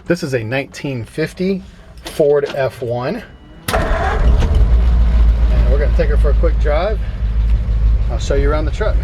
This is a 1950 Ford F1. And we're gonna take her for a quick drive. I'll show you around the truck.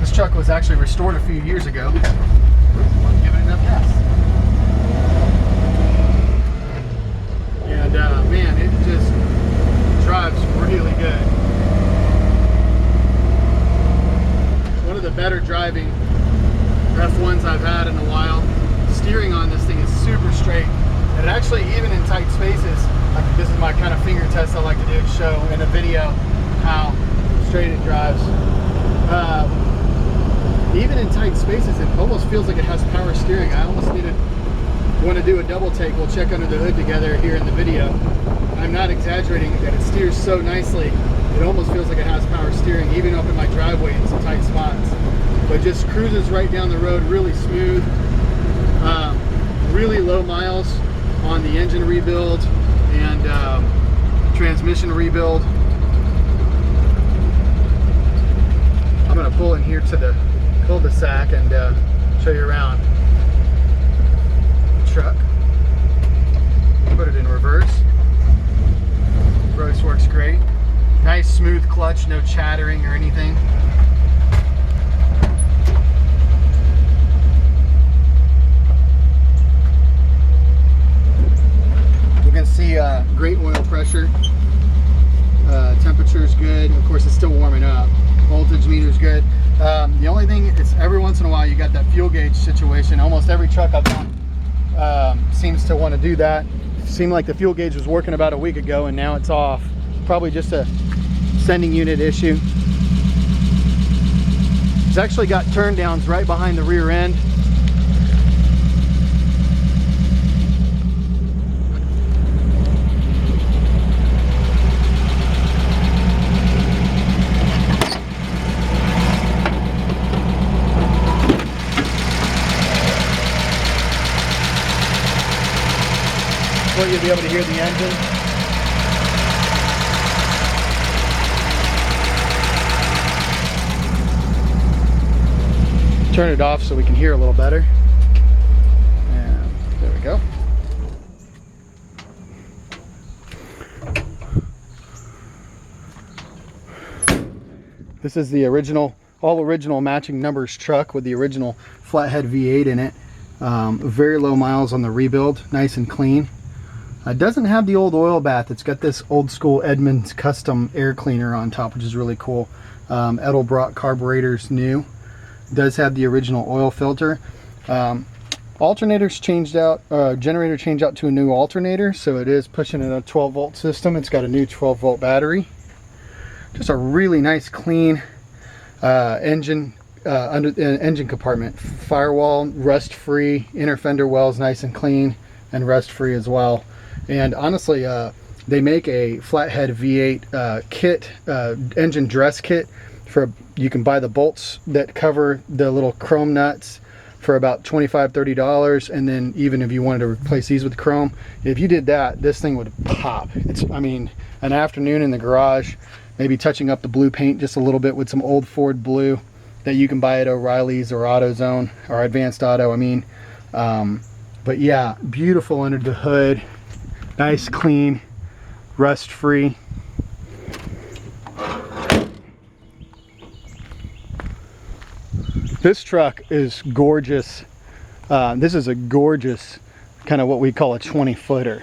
This truck was actually restored a few years ago. I'm giving it enough gas. And man, it just drives really good. One of the better driving F1s I've had in a while. Steering on this thing is super straight. And actually, even in tight spaces, like this is my kind of finger test I like to do to show in a video how straight it drives. Even in tight spaces, it almost feels like it has power steering. I almost want to do a double take. We'll check under the hood together here in the video. I'm not exaggerating that it steers so nicely. It almost feels like it has power steering, even up in my driveway in some tight spots. But just cruises right down the road, really smooth. Really low miles on the engine rebuild and transmission rebuild. I'm going to pull in here to the cul-de-sac and show you around the truck. Put it in reverse. Brakes works great. Nice smooth clutch, no chattering or anything. You can see great oil pressure. Temperature is good. Of course, it's still warming up. Voltage meter's good. The only thing is every once in a while you got that fuel gauge situation. Almost every truck I've done seems to want to do that. Seemed like the fuel gauge was working about a week ago and now it's off. Probably just a sending unit issue. It's actually got turn downs right behind the rear end. You'll be able to hear the engine. Turn it off so we can hear a little better. And there we go. This is the original, all original matching numbers truck with the original flathead V8 in it. Very low miles on the rebuild, nice and clean. It doesn't have the old oil bath. It's got this old school Edmunds custom air cleaner on top, which is really cool. Edelbrock carburetors new. It does have the original oil filter. Alternators changed out, generator changed out to a new alternator, so it is pushing in a 12 volt system. It's got a new 12 volt battery. Just a really nice clean engine engine compartment. Firewall rust free, inner fender wells nice and clean and rust free as well. And honestly, they make a flathead V8 kit, engine dress kit. You can buy the bolts that cover the little chrome nuts for about $25–30, and then even if you wanted to replace these with chrome, if you did that, this thing would pop. I mean, an afternoon in the garage, maybe touching up the blue paint just a little bit with some old Ford blue that you can buy at O'Reilly's or AutoZone or Advanced Auto, I mean. But yeah, beautiful under the hood. Nice, clean, rust-free. This truck is gorgeous. This is a gorgeous kind of what we call a 20-footer.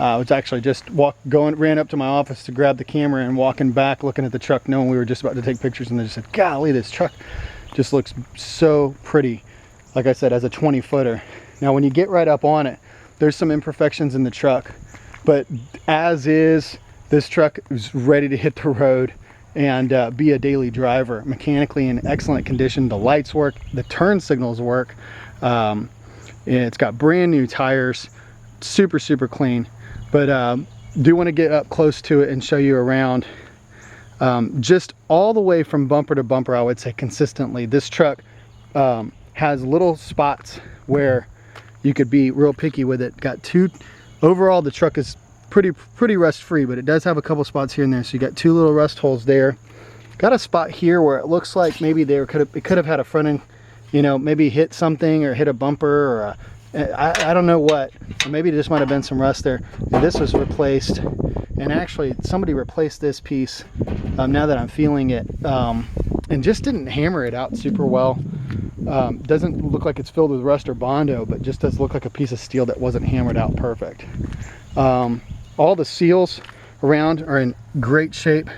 It's actually just ran up to my office to grab the camera and walking back, looking at the truck, knowing we were just about to take pictures, and they just said, golly, this truck just looks so pretty. Like I said, as a 20-footer. Now, when you get right up on it, there's some imperfections in the truck, but as is, this truck is ready to hit the road and be a daily driver. Mechanically in excellent condition. The lights work, the turn signals work. It's got brand new tires, super clean. But do want to get up close to it and show you around. Just all the way from bumper to bumper, I would say consistently, this truck has little spots where you could be real picky with it. Got two, overall the truck is pretty rust free, but it does have a couple spots here and there. So you got two little rust holes there. Got a spot here where it looks like maybe it could have had a front end you know, maybe hit something or hit a bumper or I don't know what. Or maybe there just might have been some rust there. And this was replaced, and actually somebody replaced this piece now that I'm feeling it, and just didn't hammer it out super well. Doesn't look like it's filled with rust or Bondo, but just does look like a piece of steel that wasn't hammered out perfect. All the seals around are in great shape.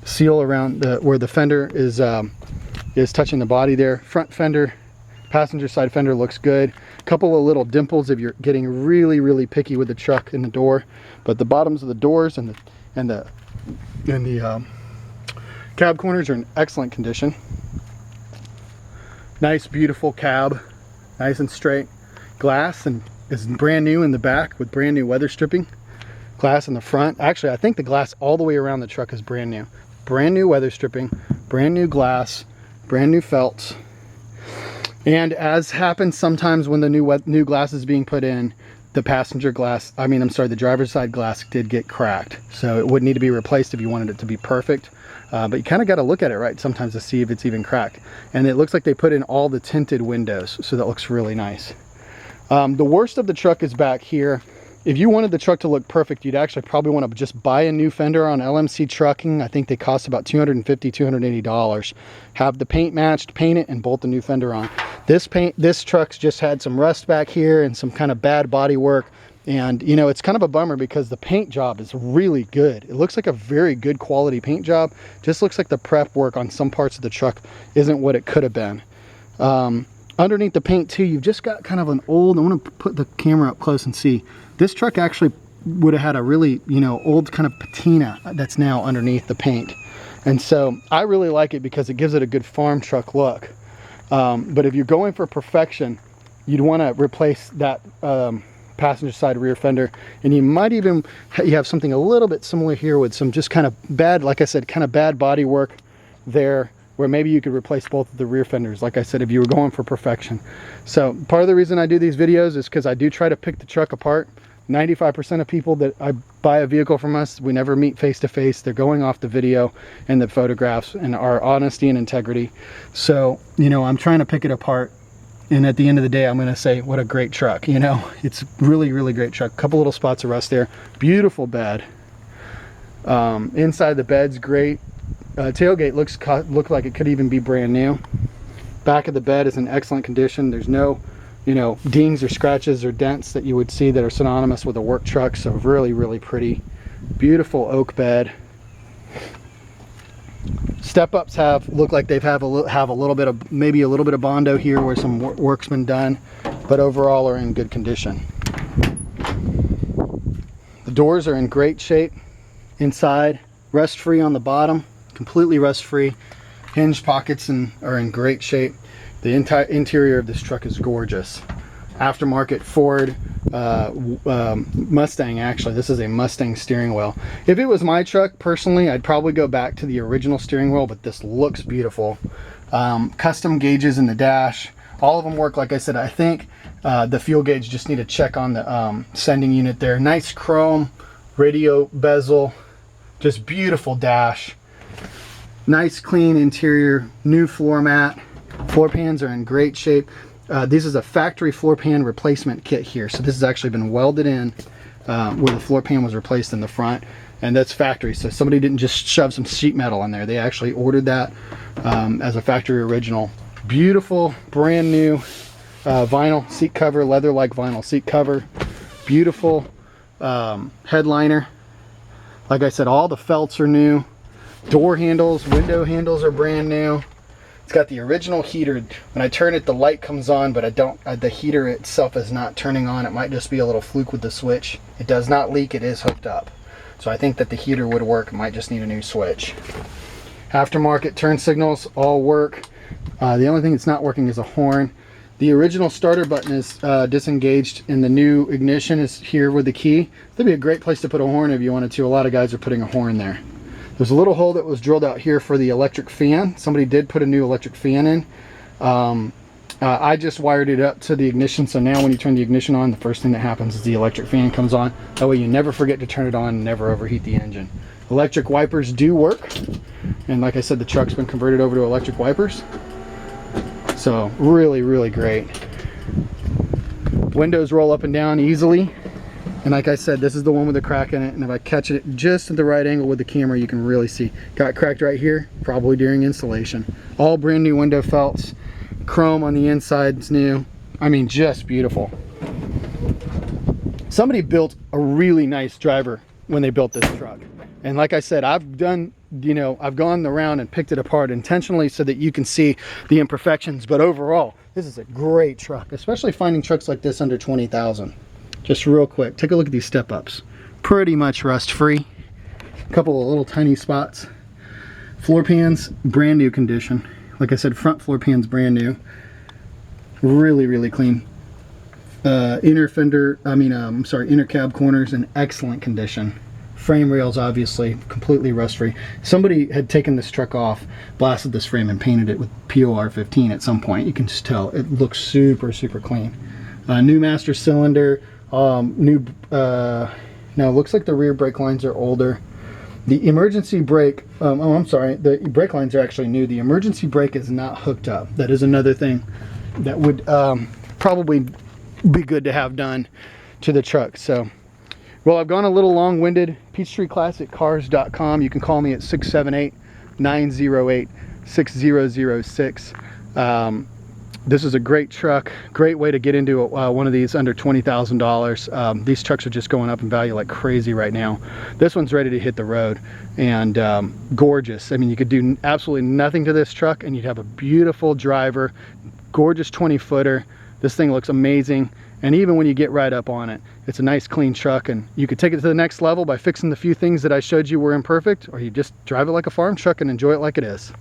Seal around where the fender is touching the body there. Front fender, passenger side fender looks good. A couple of little dimples if you're getting really picky with the truck in the door, but the bottoms of the doors and the cab corners are in excellent condition. Nice beautiful cab, nice and straight. Glass and is brand new in the back with brand new weather stripping. Glass in the front. Actually, I think the glass all the way around the truck is brand new. Brand new weather stripping, brand new glass, brand new felts. And as happens sometimes when the new glass is being put in, the the driver's side glass did get cracked. So it would need to be replaced if you wanted it to be perfect. But you kind of got to look at it right sometimes to see if it's even cracked. And it looks like they put in all the tinted windows, so that looks really nice. The worst of the truck is back here. If you wanted the truck to look perfect, you'd actually probably want to just buy a new fender on LMC Trucking. I think they cost about $250, $280. Have the paint matched, paint it, and bolt the new fender on. This truck's just had some rust back here and some kind of bad body work. And you know, it's kind of a bummer because the paint job is really good. It looks like a very good quality paint job. Just looks like the prep work on some parts of the truck isn't what it could have been. Underneath the paint too, you've just got kind of an old, I want to put the camera up close and see. This truck actually would have had a really, you know, old kind of patina that's now underneath the paint. And so I really like it because it gives it a good farm truck look. But if you're going for perfection, you'd want to replace that passenger side rear fender, and you might even have something a little bit similar here with some just kind of bad, like I said, kind of bad body work there, where maybe you could replace both of the rear fenders, like I said, if you were going for perfection. So part of the reason I do these videos is because I do try to pick the truck apart. 95% of people that I buy a vehicle from us, we never meet face to face. They're going off the video and the photographs and our honesty and integrity. So, you know, I'm trying to pick it apart. And at the end of the day, I'm going to say, what a great truck. You know, it's really great truck. Couple little spots of rust there. Beautiful bed. Inside the bed's great. Tailgate look like it could even be brand new. Back of the bed is in excellent condition. There's no, you know, dings or scratches or dents that you would see that are synonymous with a work truck. So really pretty. Beautiful oak bed. Step-ups look like they've have a little bit of, maybe a little bit of Bondo here where some work's been done, but overall are in good condition. The doors are in great shape inside, rust-free on the bottom, completely rust-free. Hinge pockets are in great shape. The entire interior of this truck is gorgeous. Aftermarket Ford Mustang, actually. This is a Mustang steering wheel. If it was my truck, personally, I'd probably go back to the original steering wheel, but this looks beautiful. Custom gauges in the dash. All of them work, like I said. I think the fuel gauge just need to check on the sending unit there. Nice chrome, radio bezel, just beautiful dash. Nice clean interior, new floor mat. Floor pans are in great shape. This is a factory floor pan replacement kit here. So this has actually been welded in where the floor pan was replaced in the front. And that's factory. So somebody didn't just shove some sheet metal in there. They actually ordered that as a factory original. Beautiful, brand new vinyl seat cover, leather-like vinyl seat cover. Beautiful headliner. Like I said, all the felts are new. Door handles, window handles are brand new. It's got the original heater. When I turn it, the light comes on, but the heater itself is not turning on. It might just be a little fluke with the switch. It does not leak, it is hooked up. So I think that the heater would work. It might just need a new switch. Aftermarket turn signals all work. The only thing that's not working is a horn. The original starter button is disengaged, and the new ignition is here with the key. That'd be a great place to put a horn if you wanted to. A lot of guys are putting a horn there. There's a little hole that was drilled out here for the electric fan. Somebody did put a new electric fan in. I just wired it up to the ignition, so now when you turn the ignition on, the first thing that happens is the electric fan comes on. That way you never forget to turn it on and never overheat the engine. Electric wipers do work, and like I said, the truck's been converted over to electric wipers. So really, really great. Windows roll up and down easily. And like I said, this is the one with the crack in it. And if I catch it just at the right angle with the camera, you can really see. Got cracked right here, probably during installation. All brand new window felts. Chrome on the inside's new. I mean, just beautiful. Somebody built a really nice driver when they built this truck. And like I said, I've done, I've gone around and picked it apart intentionally so that you can see the imperfections. But overall, this is a great truck, especially finding trucks like this under 20,000. Just real quick, take a look at these step ups. Pretty much rust free. A couple of little tiny spots. Floor pans, brand new condition. Like I said, front floor pans brand new. Really, really clean. Inner cab corners in excellent condition. Frame rails obviously completely rust free. Somebody had taken this truck off, blasted this frame and painted it with POR 15 at some point. You can just tell it looks super, super clean. New master cylinder. Now it looks like the rear brake lines are older. The emergency brake, the brake lines are actually new. The emergency brake is not hooked up. That is another thing that would probably be good to have done to the truck. So, well, I've gone a little long-winded. PeachtreeClassicCars.com. You can call me at 678-908-6006. This is a great truck, great way to get into one of these under $20,000. These trucks are just going up in value like crazy right now. This one's ready to hit the road, and gorgeous. I mean, you could do absolutely nothing to this truck and you'd have a beautiful driver, gorgeous 20-footer. This thing looks amazing, and even when you get right up on it, it's a nice clean truck, and you could take it to the next level by fixing the few things that I showed you were imperfect, or you just drive it like a farm truck and enjoy it like it is.